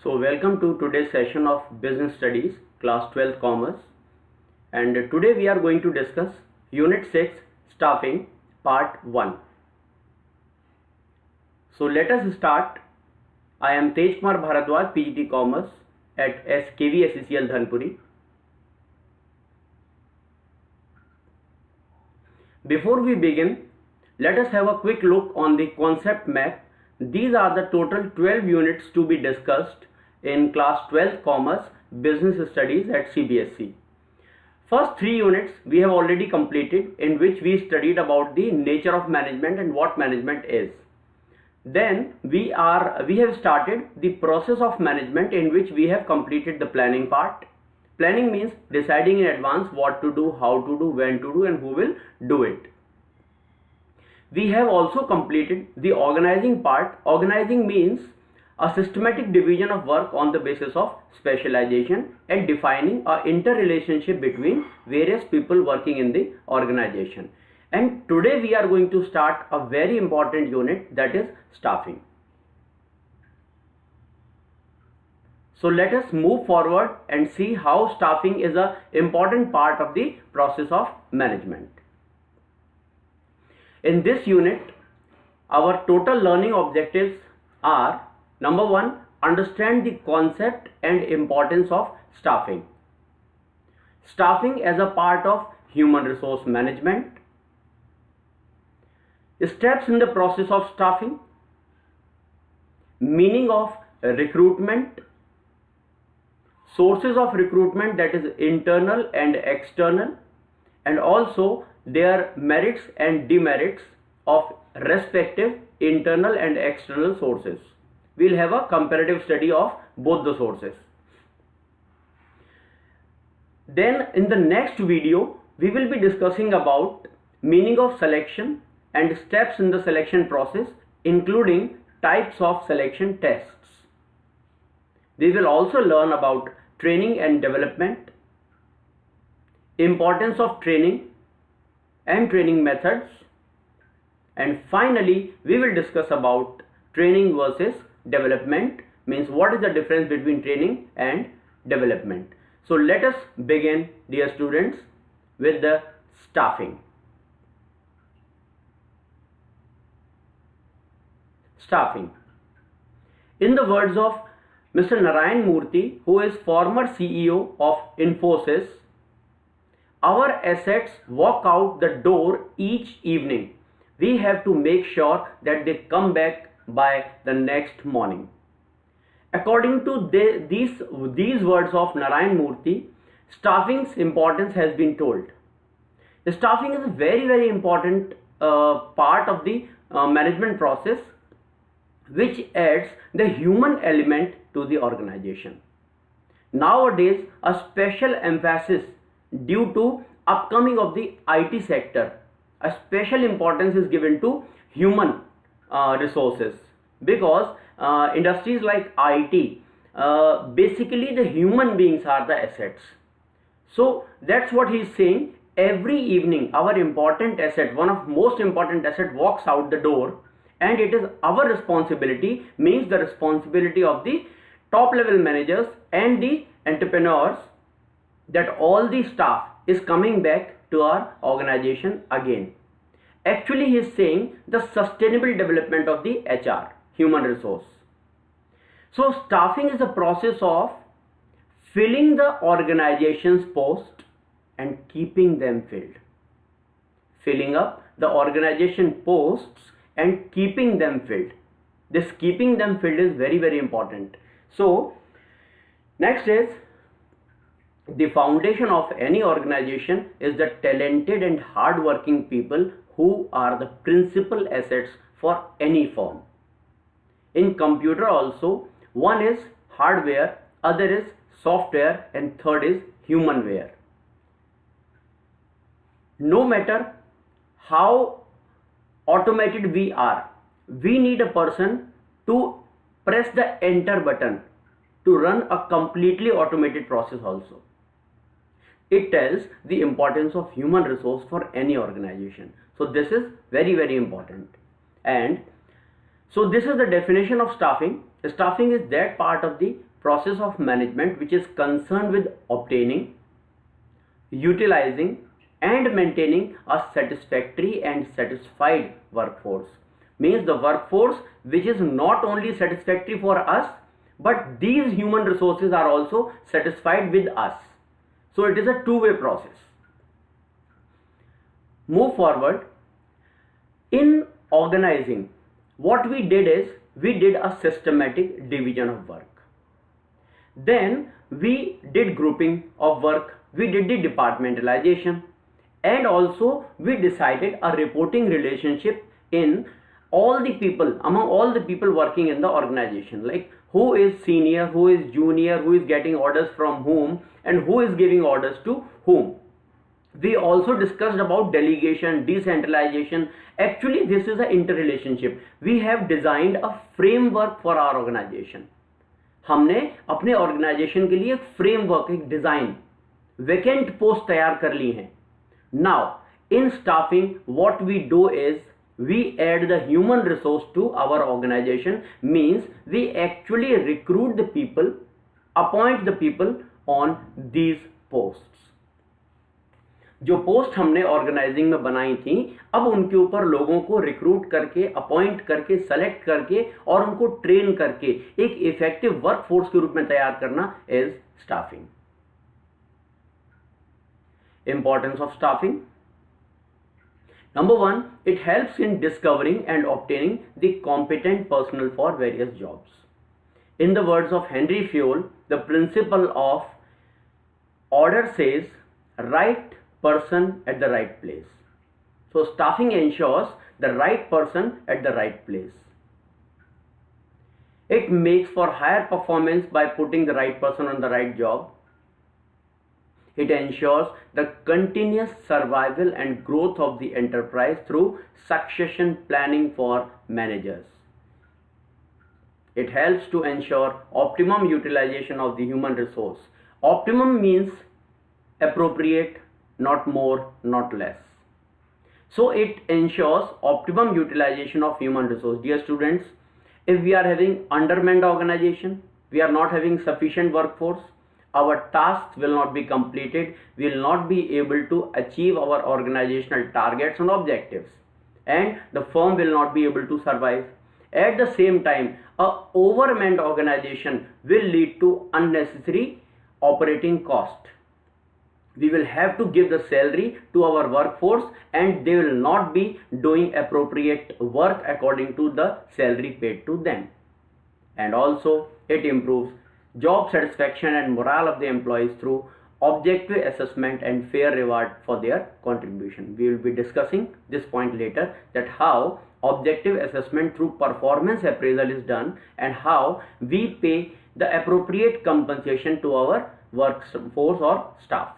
So welcome to today's session of Business Studies, Class 12 Commerce, and today we are going to discuss Unit 6 Staffing Part 1. So let us start. I am Tejkumar Bharadwaj, PGT Commerce at KVSECL Dhanpuri. Before we begin, let us have a quick look on the concept map. These are the total 12 units to be discussed in Class 12 Commerce Business Studies at CBSE. First 3 units we have already completed, in which we studied about the nature of management and what management is. Then we have started the process of management, in which we have completed the planning part. Planning means deciding in advance what to do, how to do, when to do, and who will do it. We have also completed the organizing part. Organizing means a systematic division of work on the basis of specialization and defining an interrelationship between various people working in the organization. And today we are going to start a very important unit, that is staffing. So let us move forward and see how staffing is an important part of the process of management. In this unit, our total learning objectives are: number 1, understand the concept and importance of staffing. Staffing as a part of human resource management. Steps in the process of staffing. Meaning of recruitment. Sources of recruitment, that is internal and external, and also their merits and demerits of respective internal and external sources. We'll have a comparative study of both the sources. Then in the next video we will be discussing about meaning of selection and steps in the selection process, including types of selection tests. We will also learn about training and development, importance of training and training methods, and finally we will discuss about training versus development, means what is the difference between training and development. So let us begin, dear students, with the staffing. Staffing. In the words of Mr. Narayan Murthy, who is former CEO of Infosys, our assets walk out the door each evening. We have to make sure that they come back by the next morning. According to these words of Narayan Murthy, staffing's importance has been told. The staffing is a very, very important part of the management process, which adds the human element to the organization. Nowadays, a special emphasis due to upcoming of the IT sector, a special importance is given to human resources, because industries like IT, basically the human beings are the assets. So that's what he is saying. Every evening our important asset, one of most important asset, walks out the door, and it is our responsibility, means the responsibility of the top level managers and the entrepreneurs, that all the staff is coming back to our organization again. Actually he is saying the sustainable development of the HR, human resource. So staffing is a process of filling the organization's post and keeping them filled. Filling up the organization posts and keeping them filled. This keeping them filled is very, very important. So next is, the foundation of any organization is the talented and hard-working people who are the principal assets for any firm. In computer also, one is hardware, other is software, and third is humanware. No matter how automated we are, we need a person to press the enter button to run a completely automated process also. It tells the importance of human resource for any organization. So this is very, very important. And so this is the definition of staffing. Staffing is that part of the process of management which is concerned with obtaining, utilizing and maintaining a satisfactory and satisfied workforce. Means the workforce which is not only satisfactory for us, but these human resources are also satisfied with us. So it is a two-way process. Move forward. In organizing, what we did is we did a systematic division of work. Then we did grouping of work, we did the departmentalization, and also we decided a reporting relationship in all the people, among all the people working in the organization, like who is senior, who is junior, who is getting orders from whom, and who is giving orders to whom. We also discussed about delegation, decentralization. Actually, this is an interrelationship. We have designed a framework for our organization. हमने अपने organisation के लिए एक framework, एक design, vacant post तैयार कर ली हैं. Now in staffing what we do is we add the human resource to our organization. Means we actually recruit the people, appoint the people on these posts. जो post हमने organising में बनाई थी, अब उनके ऊपर लोगों को रिक्रूट करके, अपॉइंट करके, सेलेक्ट करके और उनको ट्रेन करके एक इफेक्टिव वर्कफोर्स के रूप में तैयार करना is staffing. Importance of staffing. Number one, it helps in discovering and obtaining the competent personnel for various jobs. In the words of Henry Fayol, the principle of order says, right person at the right place. So staffing ensures the right person at the right place. It makes for higher performance by putting the right person on the right job. It ensures the continuous survival and growth of the enterprise through succession planning for managers. It helps to ensure optimum utilization of the human resource. Optimum means appropriate, not more, not less. So it ensures optimum utilization of human resource. Dear students, if we are having undermanned organization, we are not having sufficient workforce, our tasks will not be completed, we will not be able to achieve our organizational targets and objectives, and the firm will not be able to survive. At the same time, a overmanned organization will lead to unnecessary operating cost. We will have to give the salary to our workforce and they will not be doing appropriate work according to the salary paid to them. And also it improves job satisfaction and morale of the employees through objective assessment and fair reward for their contribution. We will be discussing this point later, that how objective assessment through performance appraisal is done and how we pay the appropriate compensation to our workforce or staff.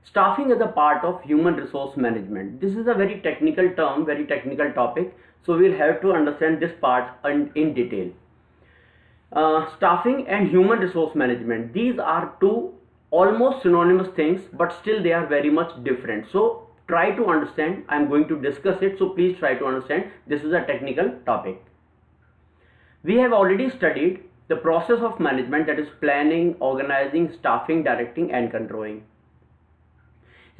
Staffing is a part of human resource management. This is a very technical term, very technical topic. So we'll have to understand this part in detail. Staffing and human resource management, these are two almost synonymous things, but still they are very much different. So try to understand. I'm going to discuss it, so please try to understand. This is a technical topic. We have already studied the process of management, that is planning, organizing, staffing, directing and controlling.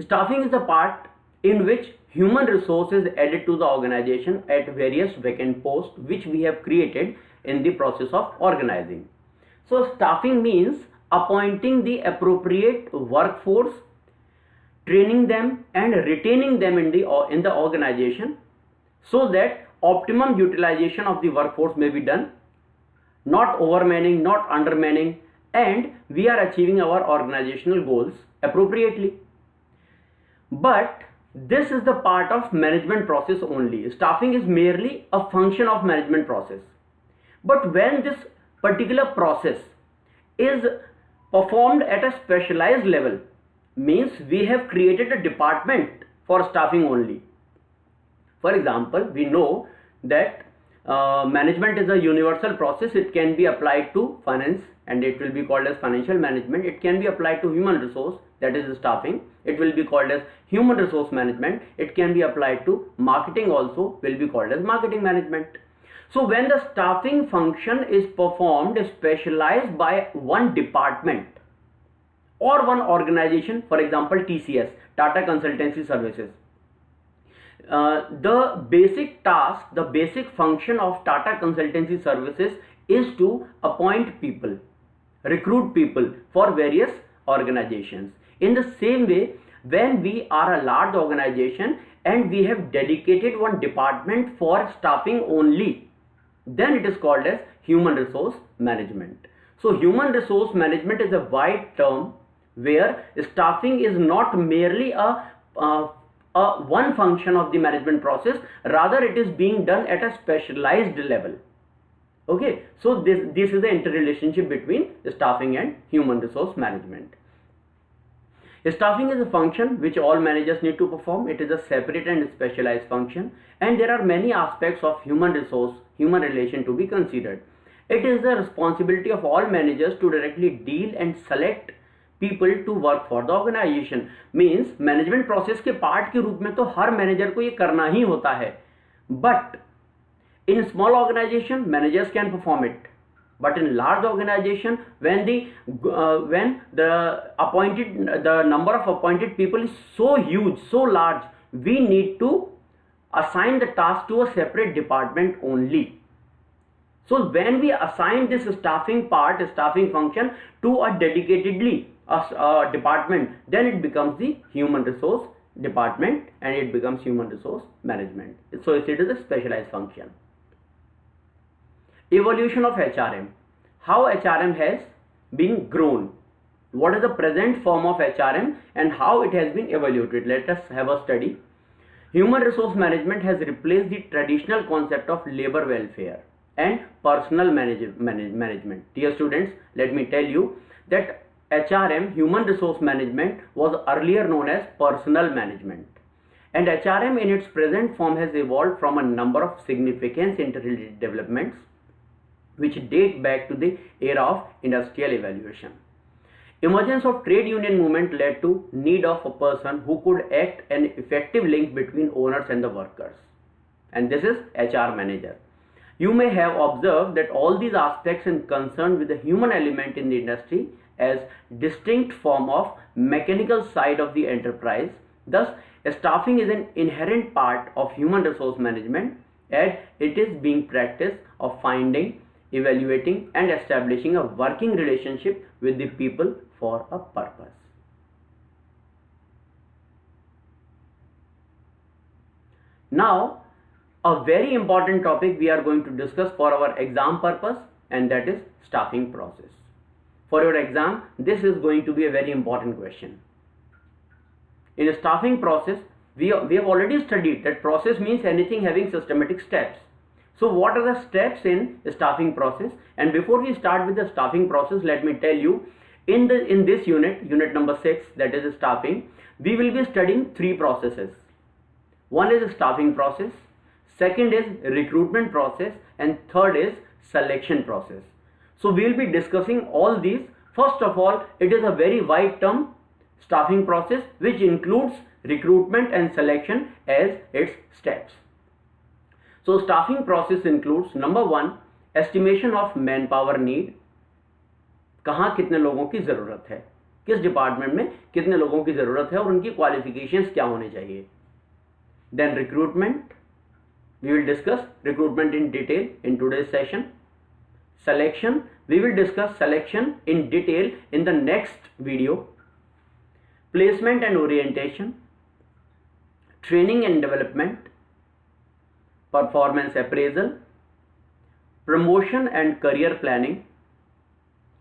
Staffing is the part in which human resources added to the organization at various vacant posts which we have created in the process of organizing. So staffing means appointing the appropriate workforce, training them and retaining them in the organization so that optimum utilization of the workforce may be done, not overmanning, not undermanning, and we are achieving our organizational goals appropriately. But this is the part of management process only. Staffing is merely a function of management process. But when this particular process is performed at a specialized level, means we have created a department for staffing only. For example, we know that management is a universal process. It can be applied to finance and it will be called as financial management. It can be applied to human resource, that is staffing. It will be called as human resource management. It can be applied to marketing also, will be called as marketing management. So when the staffing function is performed specialized by one department or one organization, for example TCS, Tata Consultancy Services, the basic task, the basic function of Tata Consultancy Services is to appoint people, recruit people for various organizations. In the same way, when we are a large organization and we have dedicated one department for staffing only, then it is called as human resource management. So human resource management is a wide term where staffing is not merely a one function of the management process, rather it is being done at a specialized level. Okay, so this is the interrelationship between staffing and human resource management. Staffing is a function which all managers need to perform. It is a separate and specialized function, and there are many aspects of human resource, human relation to be considered. It is the responsibility of all managers to directly deal and select people to work for the organization. Means management process के part के रूप में तो हर manager को ये करना ही होता है, but in small organization managers can perform it. But in large organization, when the number of appointed people is so huge, so large, we need to assign the task to a separate department only. So when we assign this staffing part, staffing function to a dedicatedly department, then it becomes the human resource department and it becomes human resource management. So it is a specialized function. Evolution of HRM. How HRM has been grown. What is the present form of HRM and how it has been evaluated? Let us have a study. Human resource management has replaced the traditional concept of labor welfare and personal management. Dear students, let me tell you that HRM, human resource management, was earlier known as personal management. And HRM in its present form has evolved from a number of significant interrelated developments which date back to the era of industrial evaluation. Emergence of trade union movement led to need of a person who could act an effective link between owners and the workers. And this is HR manager. You may have observed that all these aspects are concerned with the human element in the industry as distinct form of mechanical side of the enterprise. Thus, staffing is an inherent part of human resource management as it is being practiced of finding, evaluating and establishing a working relationship with the people for a purpose. Now, a very important topic we are going to discuss for our exam purpose, and that is staffing process. For your exam, this is going to be a very important question. In a staffing process, we have already studied that process means anything having systematic steps. So what are the steps in the staffing process? And before we start with the staffing process, let me tell you, in this unit number 6, that is staffing, we will be studying 3 processes. One is staffing process, second is recruitment process, and third is selection process. So we will be discussing all these. First of all, it is a very wide term, staffing process, which includes recruitment and selection as its steps. So staffing process includes number 1, estimation of manpower need. कहाँ कितने लोगों की ज़रूरत है, किस department में कितने लोगों की ज़रूरत है और उनकी क्वालिफिकेशंस क्या होने चाहिए. Then recruitment, we will discuss recruitment in detail in today's session. Selection, we will discuss selection in detail in the next video. Placement and orientation, training and development, performance appraisal, promotion and career planning,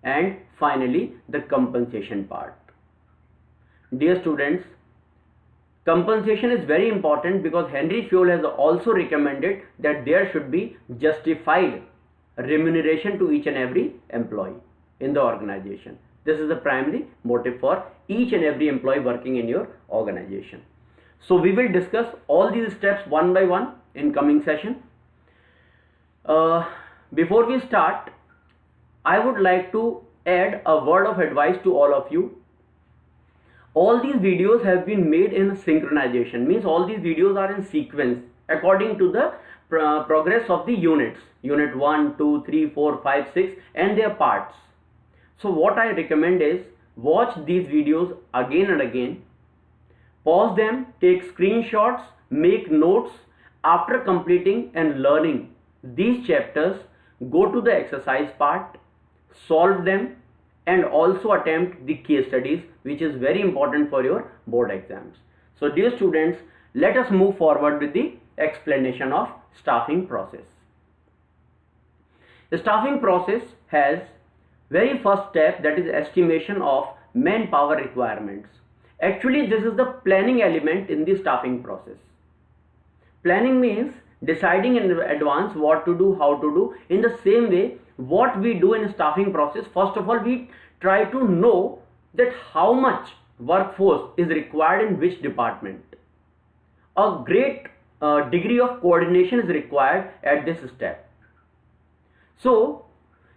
and finally the compensation part. Dear students, compensation is very important because Henry Fayol has also recommended that there should be justified remuneration to each and every employee in the organization. This is the primary motive for each and every employee working in your organization. So we will discuss all these steps one by one in coming session. Before we start, I would like to add a word of advice to all of you. All these videos have been made in synchronization, means all these videos are in sequence according to the progress of the units, unit 1, 2, 3, 4, 5, 6 and their parts. So what I recommend is watch these videos again and again, pause them, take screenshots, make notes. After completing and learning these chapters, go to the exercise part, solve them and also attempt the case studies, which is very important for your board exams. So dear students, let us move forward with the explanation of staffing process. The staffing process has very first step, that is estimation of manpower requirements. Actually, this is the planning element in the staffing process. Planning means deciding in advance what to do, how to do. In the same way, what we do in staffing process, first of all, we try to know that how much workforce is required in which department. A great degree of coordination is required at this step. So,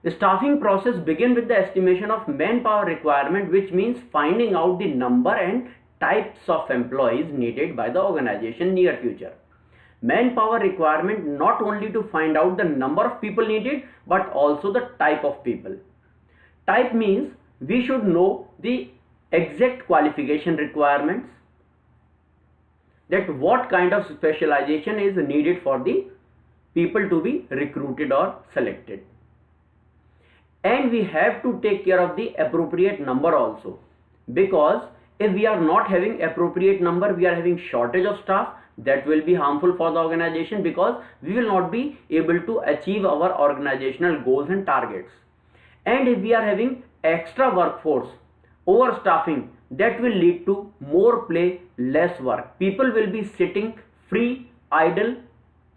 the staffing process begins with the estimation of manpower requirement, which means finding out the number and types of employees needed by the organization in near future. Manpower requirement not only to find out the number of people needed, but also the type of people. Type means we should know the exact qualification requirements, that what kind of specialization is needed for the people to be recruited or selected. And we have to take care of the appropriate number also, because if we are not having appropriate number, we are having shortage of staff. That will be harmful for the organization, because we will not be able to achieve our organizational goals and targets. And if we are having extra workforce, overstaffing, that will lead to more play, less work. People will be sitting free, idle,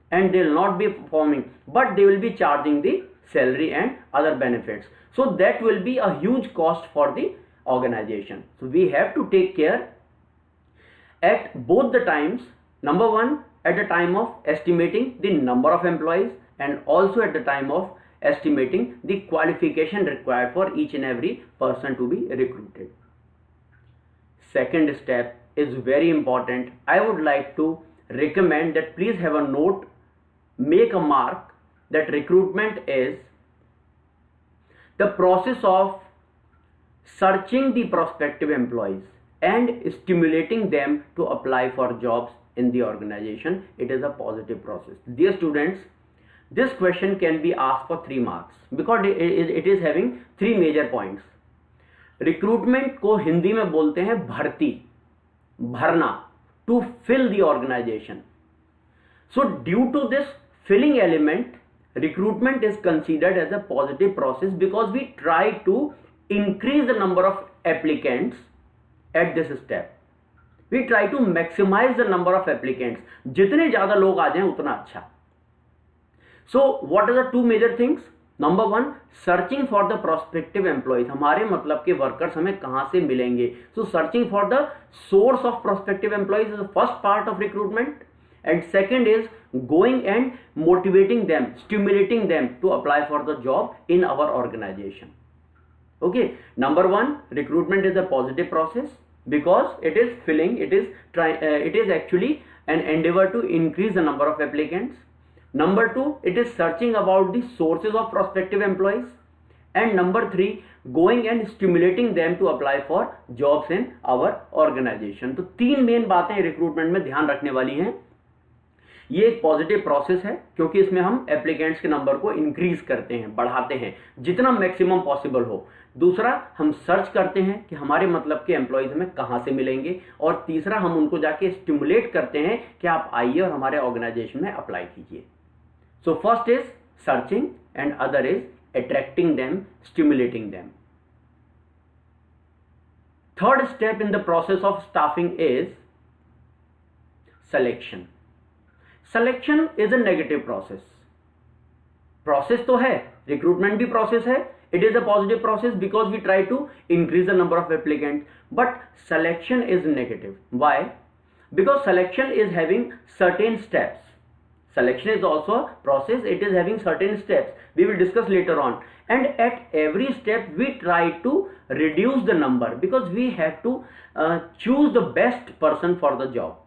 and they will not be performing, but they will be charging the salary and other benefits. So that will be a huge cost for the organization. So we have to take care at both the times. Number one, at the time of estimating the number of employees, and also at the time of estimating the qualification required for each and every person to be recruited. Second step is very important. I would like to recommend that please have a note, make a mark, that recruitment is the process of searching the prospective employees and stimulating them to apply for jobs in the organization. It is a positive process. Dear students, this question can be asked for 3 marks because it is having 3 major points. Recruitment को हिंदी में बोलते हैं भर्ती, भरना, to fill the organisation. So due to this filling element, recruitment is considered as a positive process because we try to increase the number of applicants at this step. We try to maximize the number of applicants. जितने ज़्यादा लोग आ जाएं उतना अच्छा. So what are the 2 major things? Number 1, searching for the prospective employees. हमारे मतलब के workers हमें कहाँ से मिलेंगे. So searching for the source of prospective employees is the first part of recruitment. And second is going and motivating them, stimulating them to apply for the job in our organization. Okay, number 1, recruitment is a positive process because it is filling, it is actually an endeavor to increase the number of applicants. Number 2, it is searching about the sources of prospective employees. And number 3, going and stimulating them to apply for jobs in our organization. तो 3 main बातें recruitment में ध्यान रखने वाली हैं. ये एक positive process है क्योंकि इसमें हम एप्लीकेंट्स के नंबर को इंक्रीज करते हैं, बढ़ाते हैं जितना मैक्सिमम पॉसिबल हो. दूसरा, हम सर्च करते हैं कि हमारे मतलब के एम्प्लॉयज हमें कहाँ से मिलेंगे. और तीसरा, हम उनको जाके स्टिमुलेट करते हैं कि आप आइए और हमारे ऑर्गेनाइजेशन में अप्लाई कीजिए. So first is searching and other is attracting them, stimulating them. Third step in the process of staffing is selection. Selection is a negative process. Process तो है, रिक्रूटमेंट भी प्रोसेस है. It is a positive process because we try to increase the number of applicant. But selection is negative. Why? Because selection is having certain steps. Selection is also a process. It is having certain steps. We will discuss later on. And at every step, we try to reduce the number because we have to choose the best person for the job.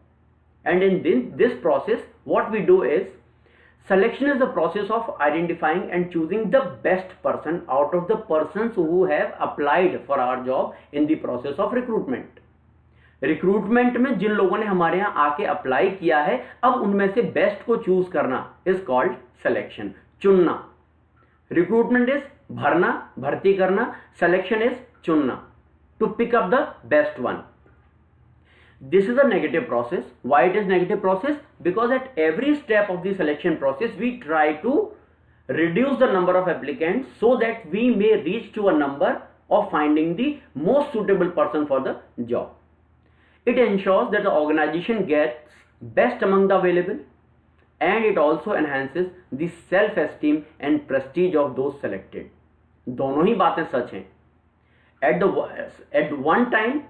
And in this process, what we do is Selection is the process of identifying and choosing the best person out of the persons who have applied for our job in the process of recruitment. Recruitment में जिन लोगों ने हमारे यहाँ आके apply किया है, अब उनमें से बेस्ट को चूज करना इज कॉल्ड सिलेक्शन, चुनना. रिक्रूटमेंट इज भरना, भर्ती करना. सिलेक्शन इज चुनना, to pick up the best one. This is a negative process. Why it is negative process? Because at every step of the selection process, we try to reduce the number of applicants so that we may reach to a number of finding the most suitable person for the job. It ensures that the organization gets best among the available, and it also enhances the self-esteem and prestige of those selected. दोनों ही बातें सच हैं. At one time,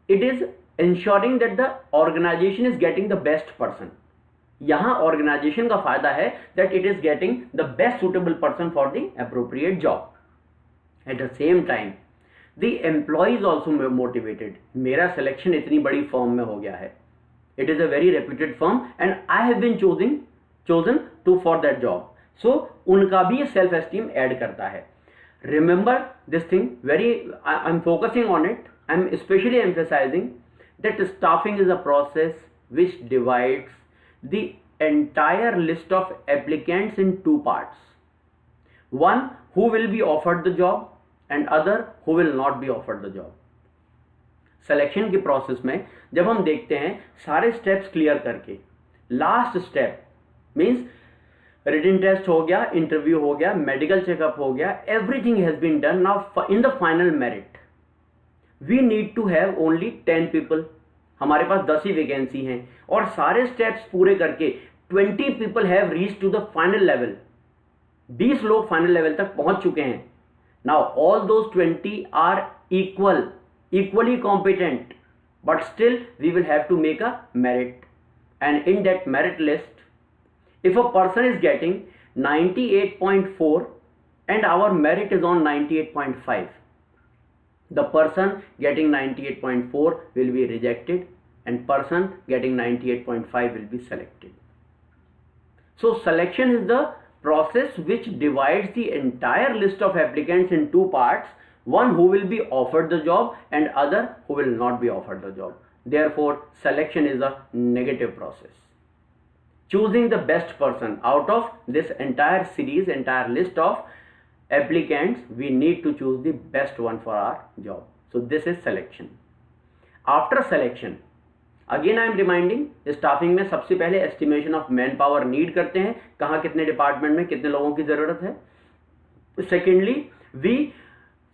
it is ensuring that the organization is getting the best person. यहाँ organization का फायदा है that it is getting the best suitable person for the appropriate job. At the same time, the employee is also motivated. मेरा selection इतनी बड़ी firm में हो गया है. It is a very reputed firm and I have been chosen for that job. So उनका भी ये self esteem add करता है. Remember this thing I'm focusing on it. I'm especially emphasizing that staffing is a process which divides the entire list of applicants in two parts. One who will be offered the job and other who will not be offered the job. Selection के process में जब हम देखते हैं सारे steps clear करके, last step means written test हो गया, interview हो गया, medical checkup हो गया, everything has been done. Now in the final merit we need to have only 10 people. हमारे पास 10 ही वैकेंसी हैं और सारे स्टेप्स पूरे करके 20 people have reached to the final level. 20 लोग फाइनल लेवल तक पहुंच चुके हैं. Now all those 20 are equally competent, but still we will have to make a merit, and in that merit list, if a person is getting 98.4 and our merit is on 98.5, the person getting 98.4 will be rejected and person getting 98.5 will be selected. So selection is the process which divides the entire list of applicants in two parts, one who will be offered the job and other who will not be offered the job. Therefore selection is a negative process. Choosing the best person out of this entire series, entire list of applicants, we need to choose the best one for our job. So this is selection. After selection, again I am reminding, staffing में सबसे पहले estimation of manpower need करते हैं, कहाँ कितने department में कितने लोगों की ज़रूरत है. Secondly, we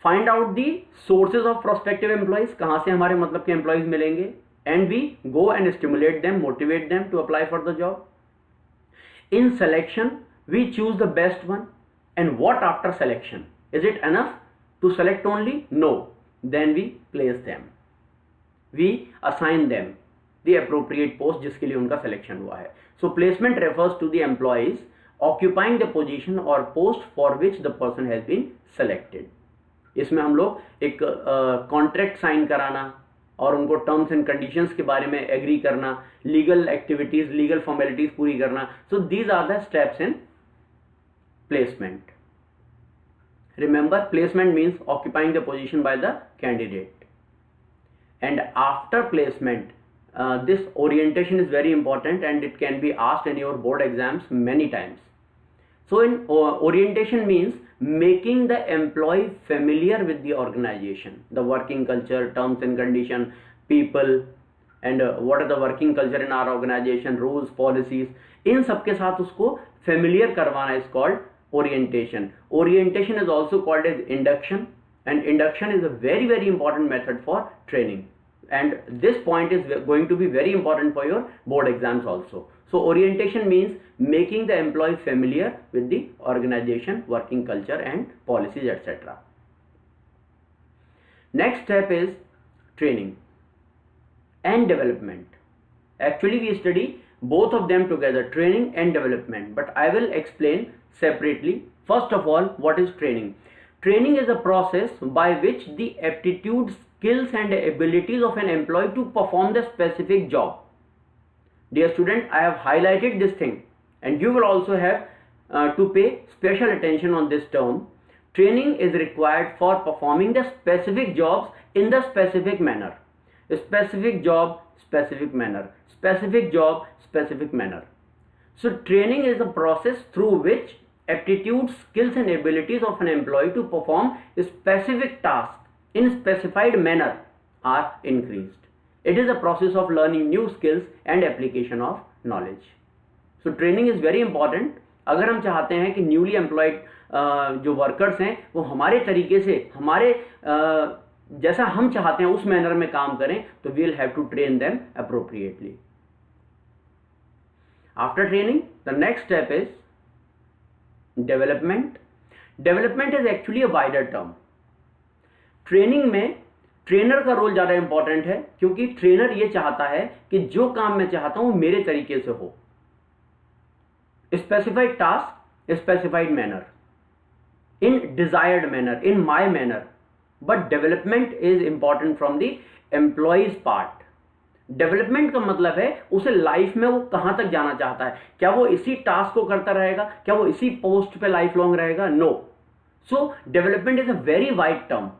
find out the sources of prospective employees, कहाँ से हमारे मतलब के employees मिलेंगे, and we go and stimulate them, motivate them to apply for the job. In selection, we choose the best one. And what after selection? Is it enough to select only? No. Then we place them. We assign them the appropriate post जिसके लिए उनका selection हुआ है. So placement refers to the employees occupying the position or post for which the person has been selected. इसमें हम लोग एक contract sign कराना और उनको टर्म्स एंड कंडीशंस के बारे में एग्री करना, लीगल एक्टिविटीज, लीगल फॉर्मेलिटीज पूरी करना. So these are the steps in placement. Remember, placement means occupying the position by the candidate. And after placement, this orientation is very important and it can be asked in your board exams many times. So in orientation means making the employee familiar with the organization, the working culture, terms and condition, people, and what are the working culture in our organization, rules, policies. इन सबके साथ उसको familiar करवाना is called orientation. Orientation is also called as induction, and induction is a very, very important method for training, and this point is going to be very important for your board exams also. So orientation means making the employee familiar with the organization, working culture and policies, etc. Next step is training and development. Actually we study both of them together, training and development, but I will explain separately. First of all, what is training? Training is a process by which the aptitude, skills and abilities of an employee to perform the specific job. Dear student, I have highlighted this thing. and you will also have to pay special attention on this term. Training is required for performing the specific jobs in the specific manner. Specific job, specific manner. Specific job, specific manner. So training is a process through which aptitudes, skills and abilities of an employee to perform a specific task in specified manner are increased. It is a process of learning new skills and application of knowledge. So training is very important. अगर हम चाहते हैं कि newly employed जो workers हैं वो हमारे तरीके से, हमारे जैसा हम चाहते हैं उस मैनर में काम करें, तो we will have to train them appropriately. After training the next step is development. Development is actually a wider term. Training में ट्रेनर का रोल ज़्यादा इंपॉर्टेंट है, क्योंकि ट्रेनर ये चाहता है कि जो काम मैं चाहता हूं मेरे तरीके से हो. Specified task, specified manner, in desired manner, in my manner. But development is important from the employees part. Development का मतलब है उसे लाइफ में वो कहां तक जाना चाहता है. क्या वो इसी टास्क को करता रहेगा? क्या वो इसी पोस्ट पे लाइफ लॉन्ग रहेगा? No. So development is a very wide term.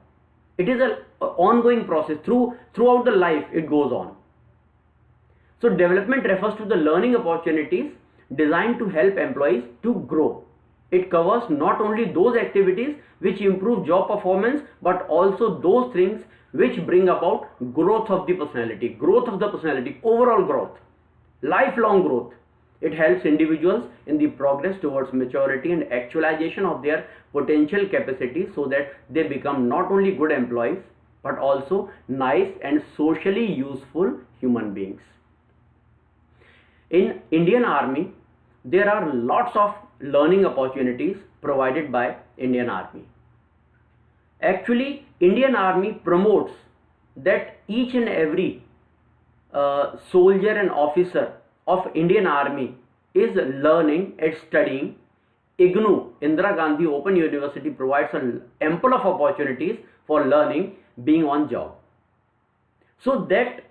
It is an ongoing process. Throughout the life it goes on. So development refers to the learning opportunities designed to help employees to grow. It covers not only those activities which improve job performance, but also those things which bring about growth of the personality, overall growth, lifelong growth. It helps individuals in the progress towards maturity and actualization of their potential capacities, so that they become not only good employees but also nice and socially useful human beings. In Indian Army, there are lots of learning opportunities provided by Indian Army. Actually, Indian Army promotes that each and every soldier and officer of Indian Army is learning and studying. IGNU, Indira Gandhi Open University, provides an ample of opportunities for learning being on job. So that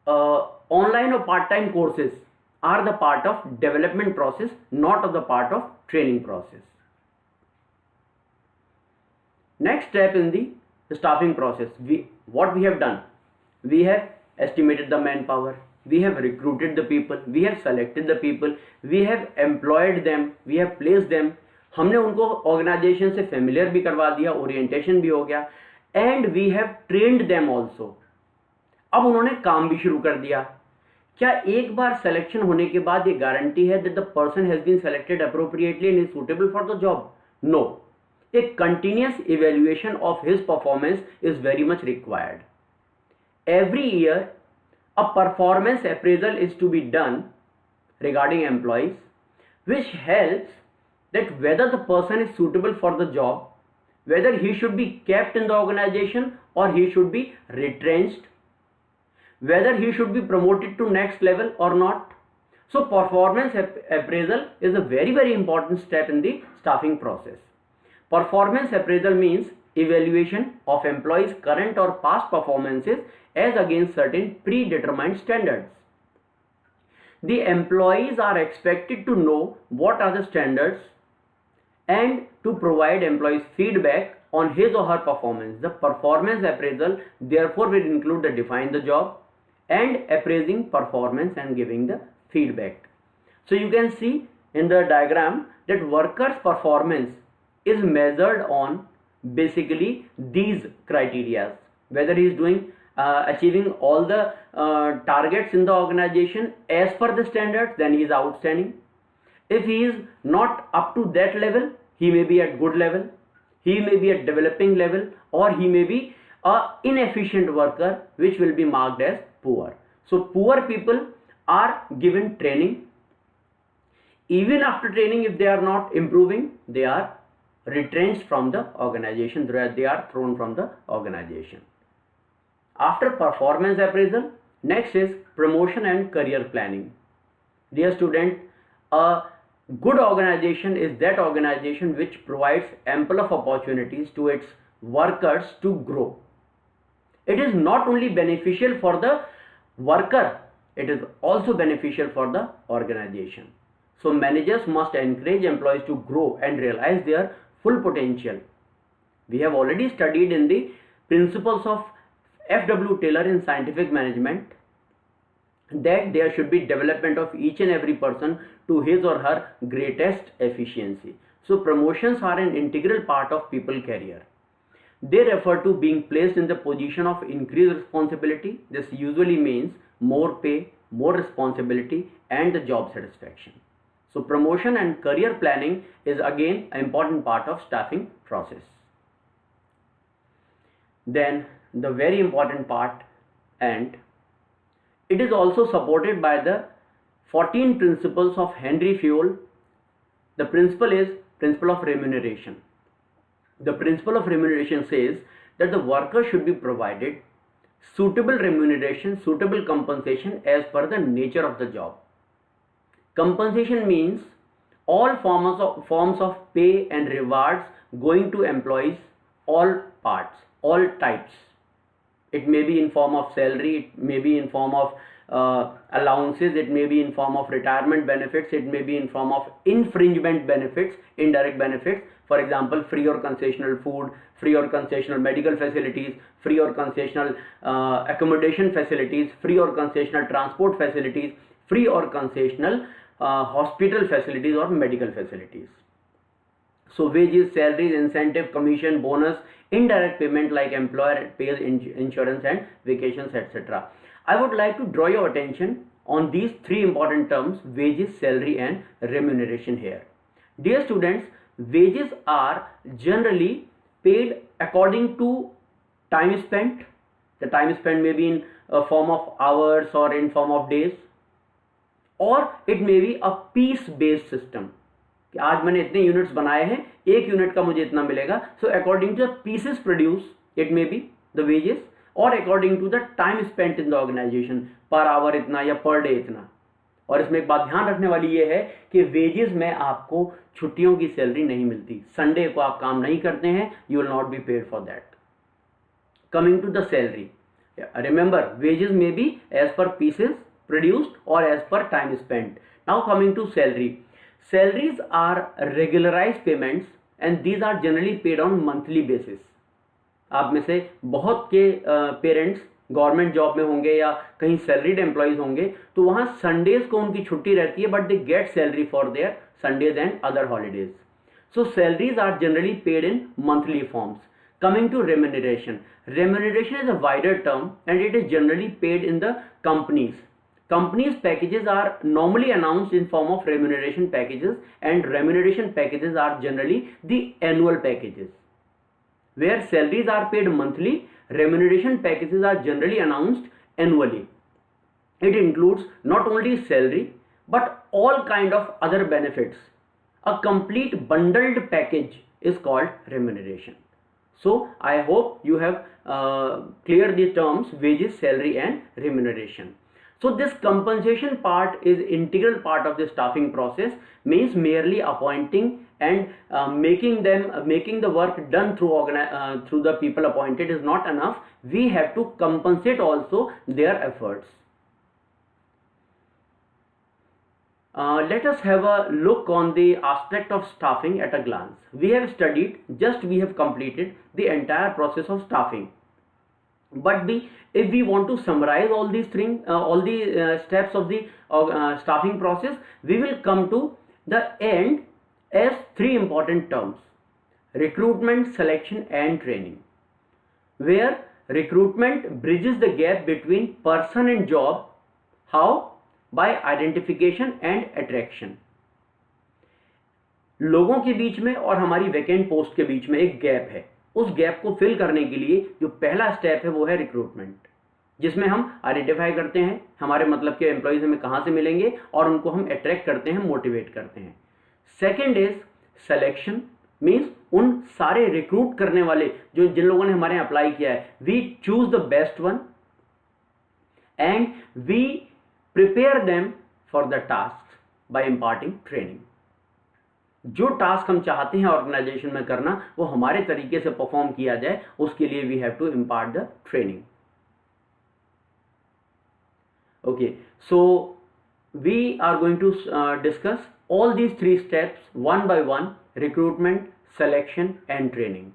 online or part-time courses are the part of development process, not of the part of training process. Next step in the staffing process, what we have done, we have estimated the manpower, we have recruited the people, we have selected the people, we have employed them, we have placed them. हमने उनको organisation से familiar भी करवा दिया, orientation भी हो गया, and we have trained them also. अब उन्होंने काम भी शुरू कर दिया. क्या एक बार सिलेक्शन होने के बाद ये गारंटी है that the person has been selected appropriately and is suitable for the job? No. A continuous evaluation of his performance is very much required. Every year a performance appraisal is to be done regarding employees, which helps that whether the person is suitable for the job, whether he should be kept in the organization or he should be retrenched, whether he should be promoted to next level or not. So performance appraisal is a very, very important step in the staffing process. Performance appraisal means evaluation of employees' current or past performances as against certain predetermined standards. The employees are expected to know what are the standards and to provide employees feedback on his or her performance. The performance appraisal therefore will include the define the job and appraising performance and giving the feedback. So you can see in the diagram that workers' performance is measured on basically these criteria. Whether he is doing achieving all the targets in the organization as per the standards, then he is outstanding. If he is not up to that level, he may be at good level, he may be at developing level, or he may be a inefficient worker, which will be marked as poor. So poor people are given training. Even after training, if they are not improving, they are retrenched from the organization, they are thrown from the organization. After performance appraisal, next is promotion and career planning. Dear student, a good organization is that organization which provides ample of opportunities to its workers to grow. It is not only beneficial for the worker, it is also beneficial for the organization. So managers must encourage employees to grow and realize their full potential. We have already studied in the principles of F.W. Taylor in scientific management that there should be development of each and every person to his or her greatest efficiency. So promotions are an integral part of people career. They refer to being placed in the position of increased responsibility. This usually means more pay, more responsibility, and the job satisfaction. So promotion and career planning is again an important part of staffing process. Then the very important part, and it is also supported by the 14 principles of Henry Fayol. The principle is principle of remuneration. The principle of remuneration says that the worker should be provided suitable remuneration, suitable compensation as per the nature of the job. Compensation means all forms of pay and rewards going to employees, all parts, all types. It may be in form of salary, it may be in form of allowances, it may be in form of retirement benefits, it may be in form of infringement benefits, indirect benefits. For example, free or concessional food, free or concessional medical facilities, free or concessional accommodation facilities, free or concessional transport facilities, free or concessional hospital facilities or medical facilities. So wages, salaries, incentive, commission, bonus, indirect payment like employer pays insurance and vacations, etc. I would like to draw your attention on these three important terms: wages, salary and remuneration here. Dear students, wages are generally paid according to time spent. The time spent may be in a form of hours or in form of days, or it may be a piece based system. कि आज मैंने इतने units बनाए हैं, एक unit का मुझे इतना मिलेगा. So according to the pieces produce it may be the wages, और according to the time spent in the organisation, per hour इतना या पर डे इतना. और इसमें एक बात ध्यान रखने वाली ये है कि वेजेस में आपको छुट्टियों की सैलरी नहीं मिलती. संडे को आप काम नहीं करते हैं, you will not be paid for that. Coming to the salary, remember wages may be as per pieces produced or as per time spent. Now coming to salary. Salaries are regularized payments and these are generally paid on monthly basis. आप में से बहुत के parents government job में होंगे या कहीं salaried employees होंगे, तो वहाँ संडेज को उनकी छुट्टी रहती है, but they get salary for their Sundays and other holidays. So salaries are generally paid in monthly forms. Coming to remuneration. Remuneration is a wider term and it is generally paid in the companies. Companies packages are normally announced in form of remuneration packages, and remuneration packages are generally the annual packages. Where salaries are paid monthly, remuneration packages are generally announced annually. It includes not only salary but all kind of other benefits. A complete bundled package is called remuneration. So I hope you have cleared the terms wages, salary and remuneration. So this compensation part is integral part of the staffing process. Means merely appointing and making the work done through the people appointed is not enough. We have to compensate also their efforts. Let us have a look on the aspect of staffing at a glance. We have completed the entire process of staffing. But if we want to summarize all these things, all the steps of the staffing process, we will come to the end as three important terms: recruitment, selection and training. Where recruitment bridges the gap between person and job. How? By identification and attraction. लोगों के बीच में और हमारी vacant post के बीच में एक gap है. उस गैप को फिल करने के लिए जो पहला स्टेप है वो है रिक्रूटमेंट, जिसमें हम आइडेंटिफाई करते हैं हमारे मतलब के एम्प्लॉइज हमें कहाँ से मिलेंगे और उनको हम अट्रैक्ट करते हैं, मोटिवेट करते हैं. सेकेंड इज सिलेक्शन, मीन्स उन सारे रिक्रूट करने वाले जिन लोगों ने हमारे यहाँ अप्लाई किया है, we choose the best one and we prepare them for the task by imparting training. जो टास्क हम चाहते हैं ऑर्गेनाइजेशन में करना वो हमारे तरीके से परफॉर्म किया जाए, उसके लिए we have to impart the training. Okay, so we are going to discuss all these three steps one by one: recruitment, selection and training.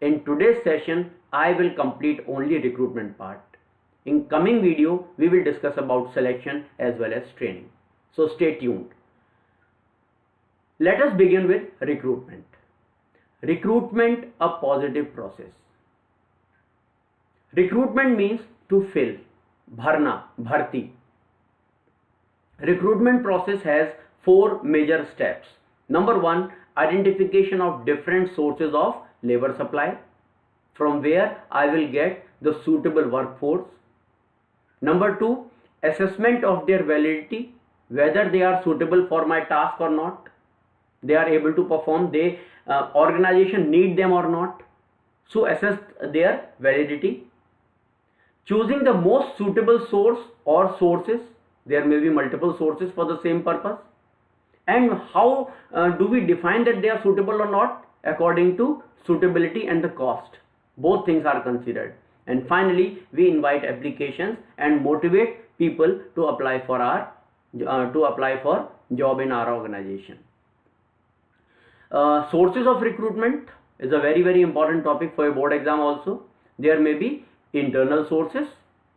In today's session, I will complete only recruitment part. In coming video, we will discuss about selection as well as training. So stay tuned. Let us begin with recruitment. Recruitment, a positive process. Recruitment means to fill, bharna, bharti. Recruitment process has four major steps. Number one, identification of different sources of labor supply, from where I will get the suitable workforce. Number two, assessment of their validity, whether they are suitable for my task or not, they are able to perform, organization need them or not. So assess their validity. Choosing the most suitable source or sources, there may be multiple sources for the same purpose. And how do we define that they are suitable or not? According to suitability and the cost. Both things are considered. And finally, we invite applications and motivate people to apply for job in our organization. Sources of recruitment is a very, very important topic for a board exam also. There may be internal sources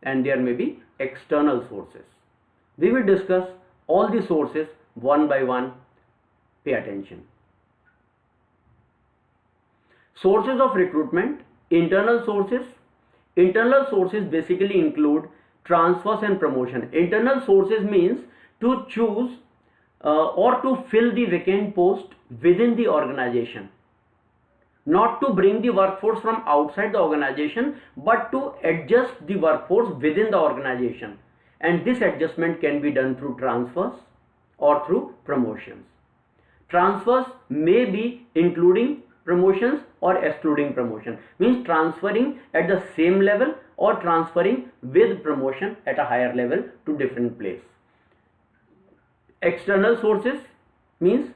and there may be external sources. We will discuss all the sources one by one. Pay attention. Sources of recruitment. Internal sources. Internal sources basically include transfers and promotion. Internal sources means to choose or to fill the vacant post within the organization. Not to bring the workforce from outside the organization, but to adjust the workforce within the organization. And this adjustment can be done through transfers or through promotions. Transfers may be including promotions or excluding promotion. Means transferring at the same level or transferring with promotion at a higher level to different place. External sources means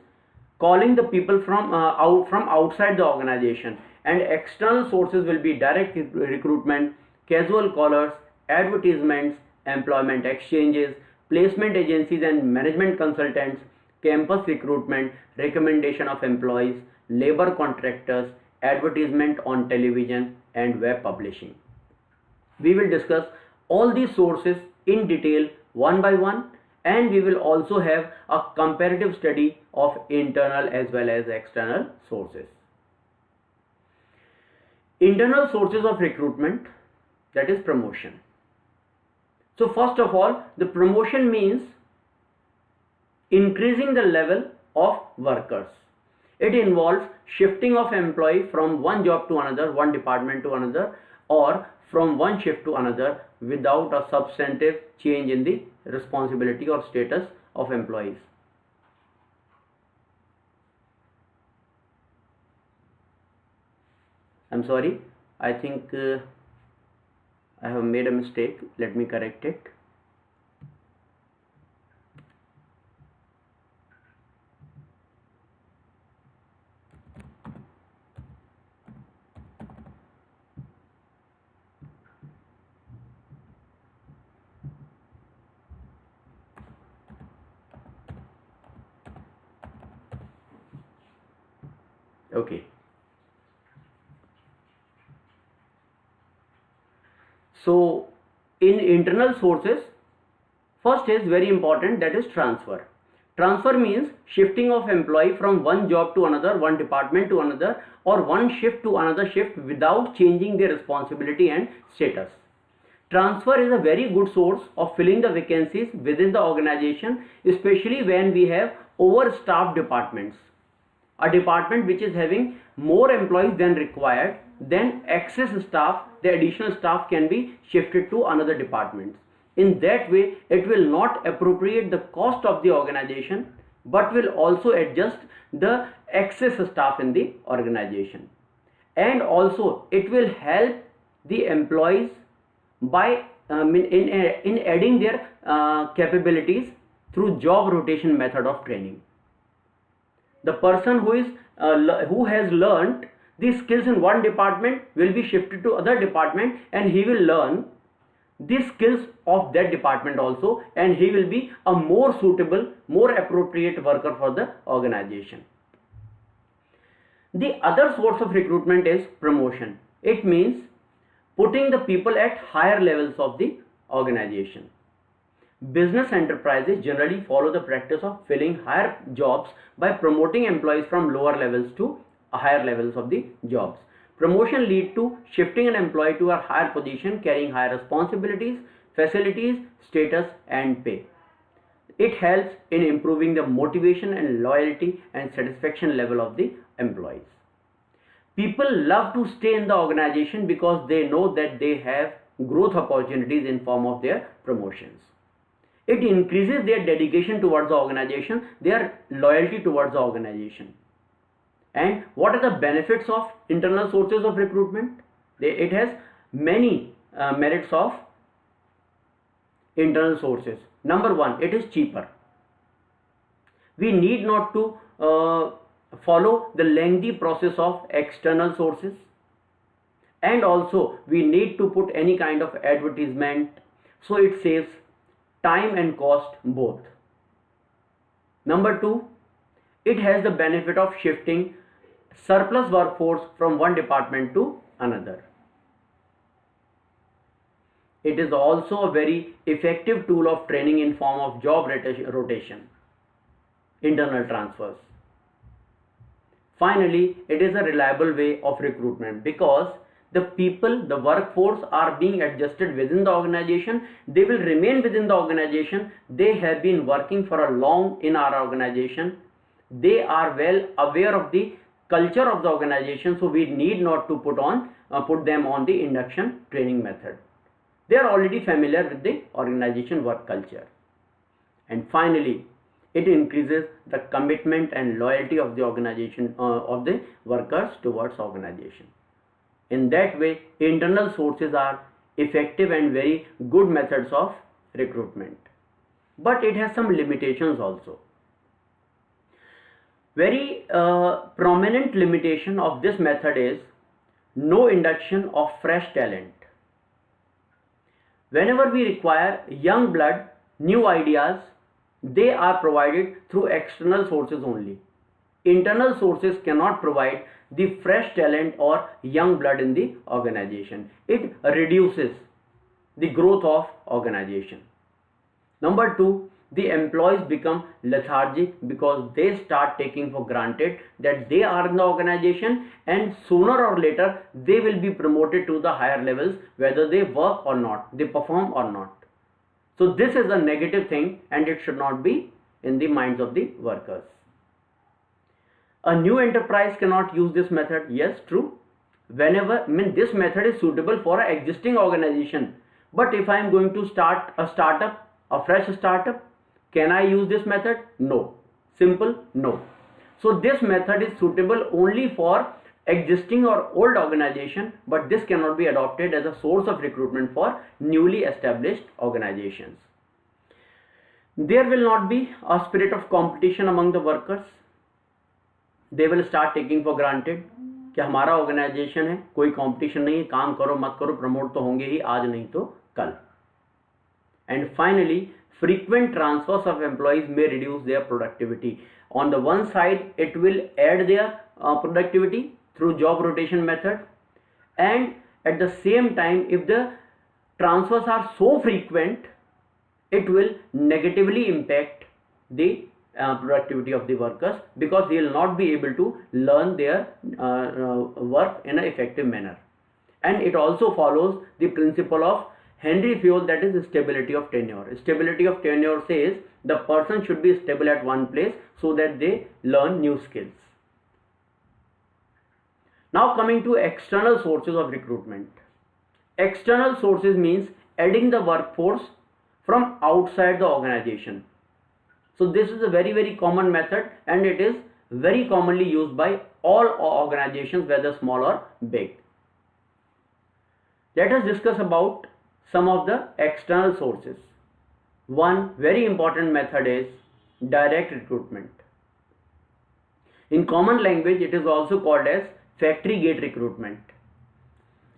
calling the people from outside the organization, and external sources will be direct recruitment, casual callers, advertisements, employment exchanges, placement agencies and management consultants, campus recruitment, recommendation of employees, labor contractors, advertisement on television and web publishing. We will discuss all these sources in detail one by one, and we will also have a comparative study of internal as well as external sources. Internal sources of recruitment, that is promotion. So first of all, the promotion means increasing the level of workers. It involves shifting of employee from one job to another, one department to another, or from one shift to another without a substantive change in the responsibility or status of employees. I'm sorry, I think I have made a mistake. Let me correct it. Okay. So in internal sources, first is very important, that is transfer. Transfer means shifting of employee from one job to another, one department to another, or one shift to another shift without changing their responsibility and status. Transfer is a very good source of filling the vacancies within the organization, especially when we have overstaffed departments. A department which is having more employees than required, then excess staff, the additional staff can be shifted to another department. In that way, it will not appropriate the cost of the organization, but will also adjust the excess staff in the organization. And also, it will help the employees by in adding their capabilities through job rotation method of training. The person who has learned these skills in one department will be shifted to other department, and he will learn the skills of that department also, and he will be a more suitable, more appropriate worker for the organization. The other source of recruitment is promotion. It means putting the people at higher levels of the organization. Business enterprises generally follow the practice of filling higher jobs by promoting employees from lower levels to higher levels of the jobs. Promotion leads to shifting an employee to a higher position, carrying higher responsibilities, facilities, status, and pay. It helps in improving the motivation and loyalty and satisfaction level of the employees. People love to stay in the organization because they know that they have growth opportunities in form of their promotions. It increases their dedication towards the organization, their loyalty towards the organization. And what are the benefits of internal sources of recruitment? It has many merits of internal sources. Number one, it is cheaper. We need not to follow the lengthy process of external sources, and also we need to put any kind of advertisement, so it saves time and cost both. Number two, it has the benefit of shifting surplus workforce from one department to another. It is also a very effective tool of training in form of job rotation, internal transfers. Finally, it is a reliable way of recruitment because the people, the workforce are being adjusted within the organization. They will remain within the organization. They have been working for a long in our organization. They are well aware of the culture of the organization, so we need not to put them on the induction training method. They are already familiar with the organization work culture. And finally, it increases the commitment and loyalty of the organization, of the workers towards organization. In that way, internal sources are effective and very good methods of recruitment. But it has some limitations also. Very prominent limitation of this method is no induction of fresh talent. Whenever we require young blood, new ideas, they are provided through external sources only. Internal sources cannot provide the fresh talent or young blood in the organization. It reduces the growth of organization. Number two, the employees become lethargic because they start taking for granted that they are in the organization, and sooner or later they will be promoted to the higher levels, whether they work or not, they perform or not. So this is a negative thing, and it should not be in the minds of the workers. A new enterprise cannot use this method. Yes, true. This method is suitable for an existing organization. But if I am going to start a startup, a fresh startup, can I use this method? No. Simple, no. So this method is suitable only for existing or old organization, but this cannot be adopted as a source of recruitment for newly established organizations. There will not be a spirit of competition among the workers. They will start taking for granted कि हमारा organisation है, कोई competition नहीं है, काम करो मत करो, प्रमोट तो होंगे ही, आज नहीं तो कल. And finally, frequent transfers of employees may reduce their productivity. On the one side, it will add their productivity through job rotation method, and at the same time, if the transfers are so frequent, it will negatively impact the productivity of the workers, because they will not be able to learn their work in an effective manner. And it also follows the principle of Henry Fayol, that is stability of tenure. Stability of tenure says the person should be stable at one place so that they learn new skills. Now coming to external sources of recruitment. External sources means adding the workforce from outside the organization. So this is a very common method, and it is very commonly used by all organizations, whether small or big. Let us discuss about some of the external sources. One very important method is direct recruitment. In common language, it is also called as factory gate recruitment.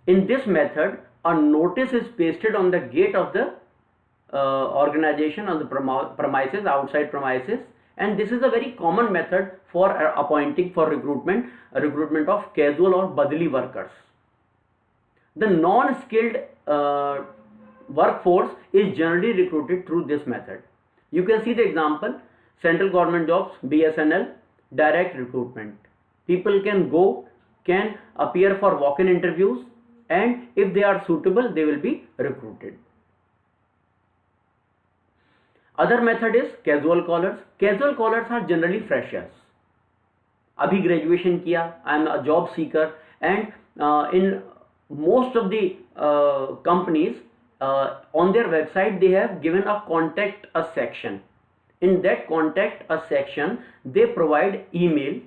In this method, a notice is pasted on the gate of the organization, on the premises, outside premises, and this is a very common method for appointing for recruitment of casual or badli workers. The non-skilled workforce is generally recruited through this method. You can see the example: central government jobs, BSNL, direct recruitment. People can appear for walk-in interviews, and if they are suitable, they will be recruited. Other method is casual callers. Casual callers are generally freshers. Abhi graduation kiya, I am a job seeker, and in most of the companies on their website they have given a contact us section. In that contact us section they provide email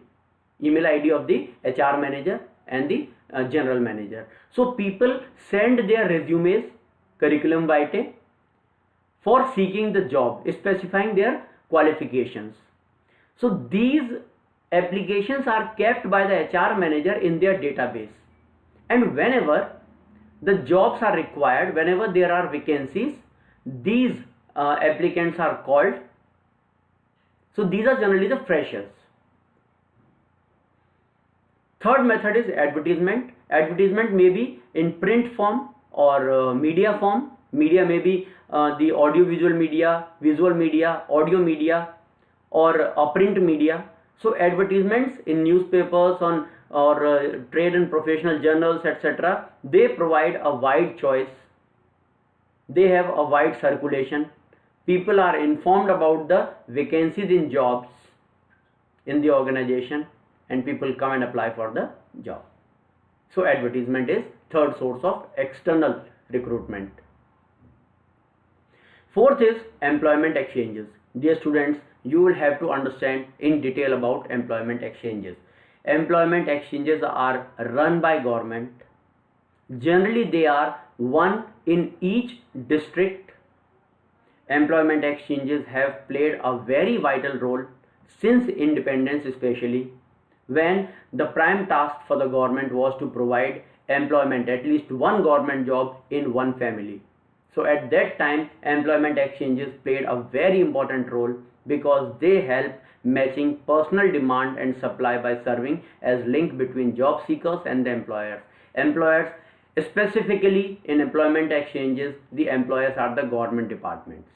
ID of the HR manager and the general manager. So people send their resumes, curriculum vitae, for seeking the job, specifying their qualifications. So these applications are kept by the HR manager in their database, and whenever the jobs are required, whenever there are vacancies, these applicants are called. So these are generally the freshers. Third method is advertisement. Advertisement may be in print form or media form. Media may be the audio-visual media, visual media, audio media, or print media. So advertisements in newspapers or trade and professional journals, etc., they provide a wide choice. They have a wide circulation. People are informed about the vacancies in jobs in the organization, and people come and apply for the job. So advertisement is third source of external recruitment. Fourth is employment exchanges. Dear students, you will have to understand in detail about employment exchanges. Employment exchanges are run by government. Generally they are one in each district. Employment exchanges have played a very vital role since independence, especially when the prime task for the government was to provide employment, at least one government job in one family. So at that time employment exchanges played a very important role because they help matching personal demand and supply by serving as link between job seekers and the employers. Employers, specifically in employment exchanges, the employers are the government departments.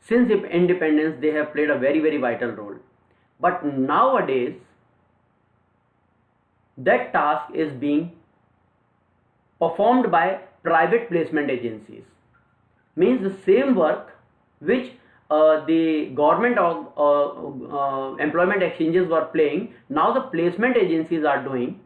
Since independence they have played a very, very vital role. But nowadays that task is being performed by private placement agencies. Means the same work which the government employment exchanges were playing, now the placement agencies are doing.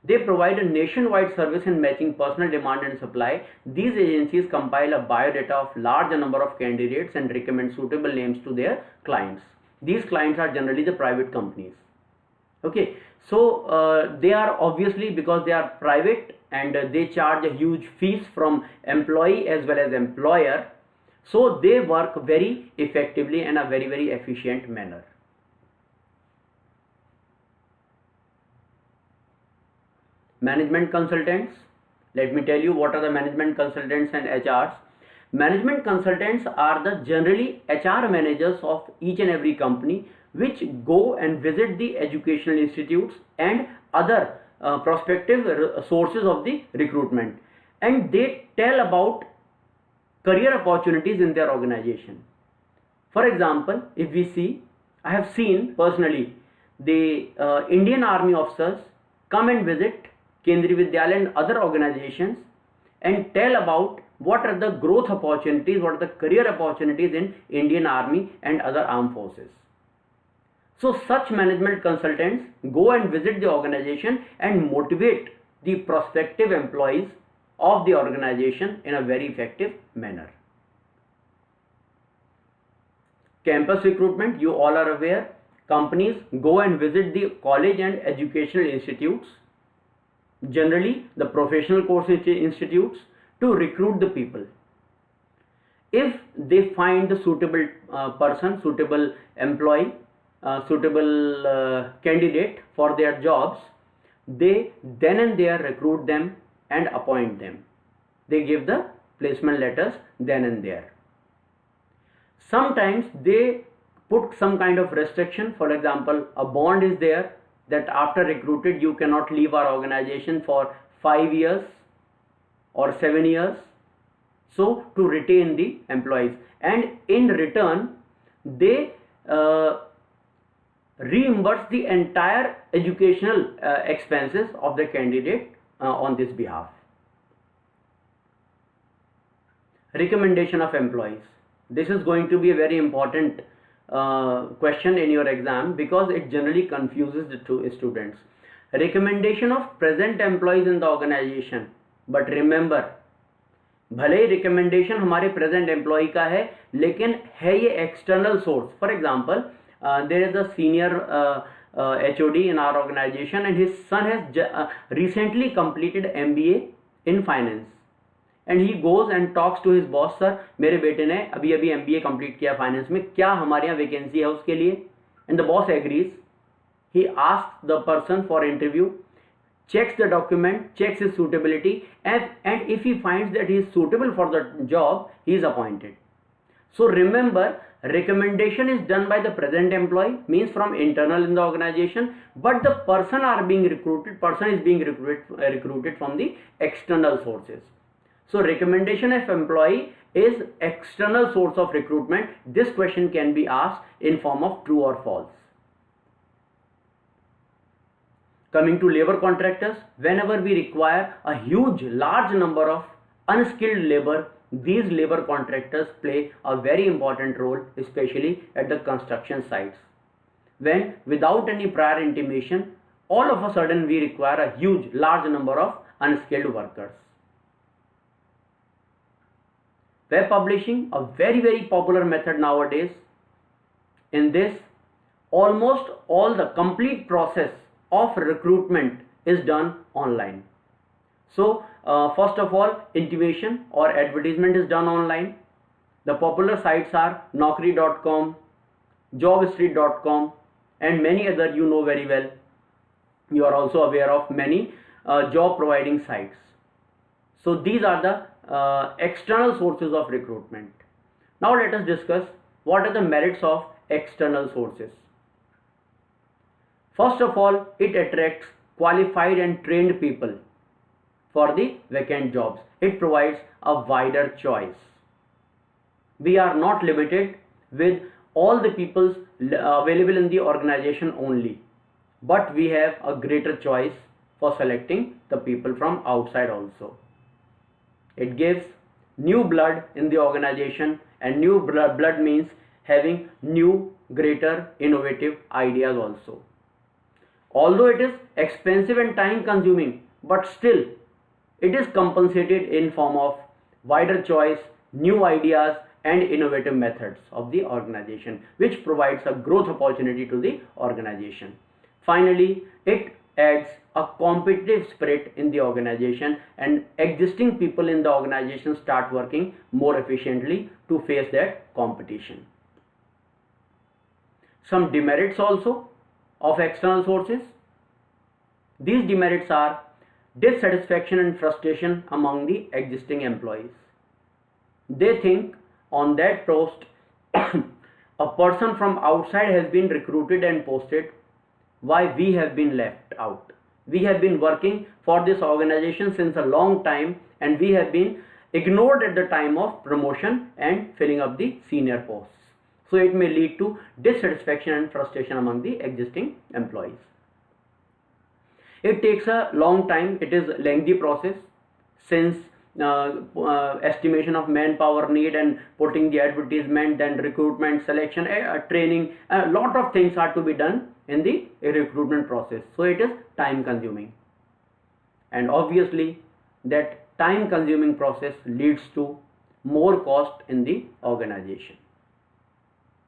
They provide a nationwide service in matching personal demand and supply. These agencies compile a biodata of large number of candidates and recommend suitable names to their clients. These clients are generally the private companies. Okay, so they are obviously, because they are private and they charge a huge fees from employee as well as employer, so they work very effectively in a very, very efficient manner. Management consultants. Let me tell you what are the management consultants and HRs. Management consultants are the generally HR managers of each and every company, which go and visit the educational institutes and other prospective sources of the recruitment, and they tell about career opportunities in their organization. For example, if we see, I have seen personally the Indian Army officers come and visit Kendriya Vidyalaya and other organizations and tell about what are the growth opportunities, what are the career opportunities in Indian Army and other armed forces. So such management consultants go and visit the organization and motivate the prospective employees of the organization in a very effective manner. Campus recruitment, you all are aware, companies go and visit the college and educational institutes, generally the professional course institutes, to recruit the people. If they find the suitable person, suitable employee, suitable candidate for their jobs, they then and there recruit them and appoint them. They give the placement letters then and there. Sometimes they put some kind of restriction. For example, a bond is there that after recruited you cannot leave our organization for 5 years or 7 years, so to retain the employees, and in return they reimburse the entire educational expenses of the candidate on this behalf. Recommendation of employees. This is going to be a very important question in your exam because it generally confuses the students. Recommendation of present employees in the organization, but remember, भले ही recommendation हमारे present employ का है लेकिन है ये external source. For example, there is a senior HOD in our organization and his son has recently completed MBA in finance, and he goes and talks to his boss, sir मेरे बेटे ने अभी अभी MBA कंप्लीट किया finance में, क्या हमारे यहाँ वैकेंसी है उसके लिए? And the boss agrees. He asks the person for interview, checks the document, checks his suitability, and if he finds that he is suitable for the job, he is appointed. So remember, recommendation is done by the present employee, means from internal in the organization, but the person is being recruited from the external sources. So recommendation of employee is external source of recruitment. This question can be asked in form of true or false. Coming to labor contractors, whenever we require a large number of unskilled labor, these labor contractors play a very important role, especially at the construction sites. When without any prior intimation, all of a sudden we require a large number of unskilled workers. Web publishing, a very popular method nowadays. In this, almost all the complete process of recruitment is done online. So first of all, intimation or advertisement is done online. The popular sites are Naukri.com, Jobstreet.com, and many other you know very well. You are also aware of many job providing sites. So these are the external sources of recruitment. Now let us discuss what are the merits of external sources. First of all, it attracts qualified and trained people for the vacant jobs. It provides a wider choice. We are not limited with all the people available in the organization only, but we have a greater choice for selecting the people from outside also. It gives new blood in the organization, and new blood means having new, greater, innovative ideas also. Although it is expensive and time consuming, but still it is compensated in form of wider choice, new ideas and innovative methods of the organization, which provides a growth opportunity to the organization. Finally, it adds a competitive spirit in the organization, and existing people in the organization start working more efficiently to face that competition. Some demerits also of external sources. These demerits are dissatisfaction and frustration among the existing employees. They think on that post a person from outside has been recruited and posted, why we have been left out. We have been working for this organization since a long time, and we have been ignored at the time of promotion and filling up the senior posts. So it may lead to dissatisfaction and frustration among the existing employees. It takes a long time. It is a lengthy process, since estimation of manpower need and putting the advertisement, then recruitment, selection, training, a lot of things are to be done in the recruitment process. So it is time consuming, and obviously that time consuming process leads to more cost in the organization.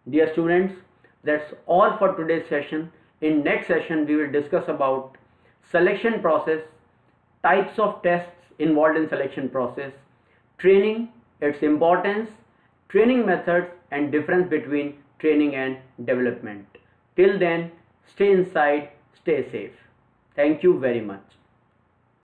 Dear students, that's all for today's session. In next session we will discuss about selection process, types of tests involved in selection process, training, its importance, training methods and difference between training and development. Till then, stay inside, stay safe. Thank you very much.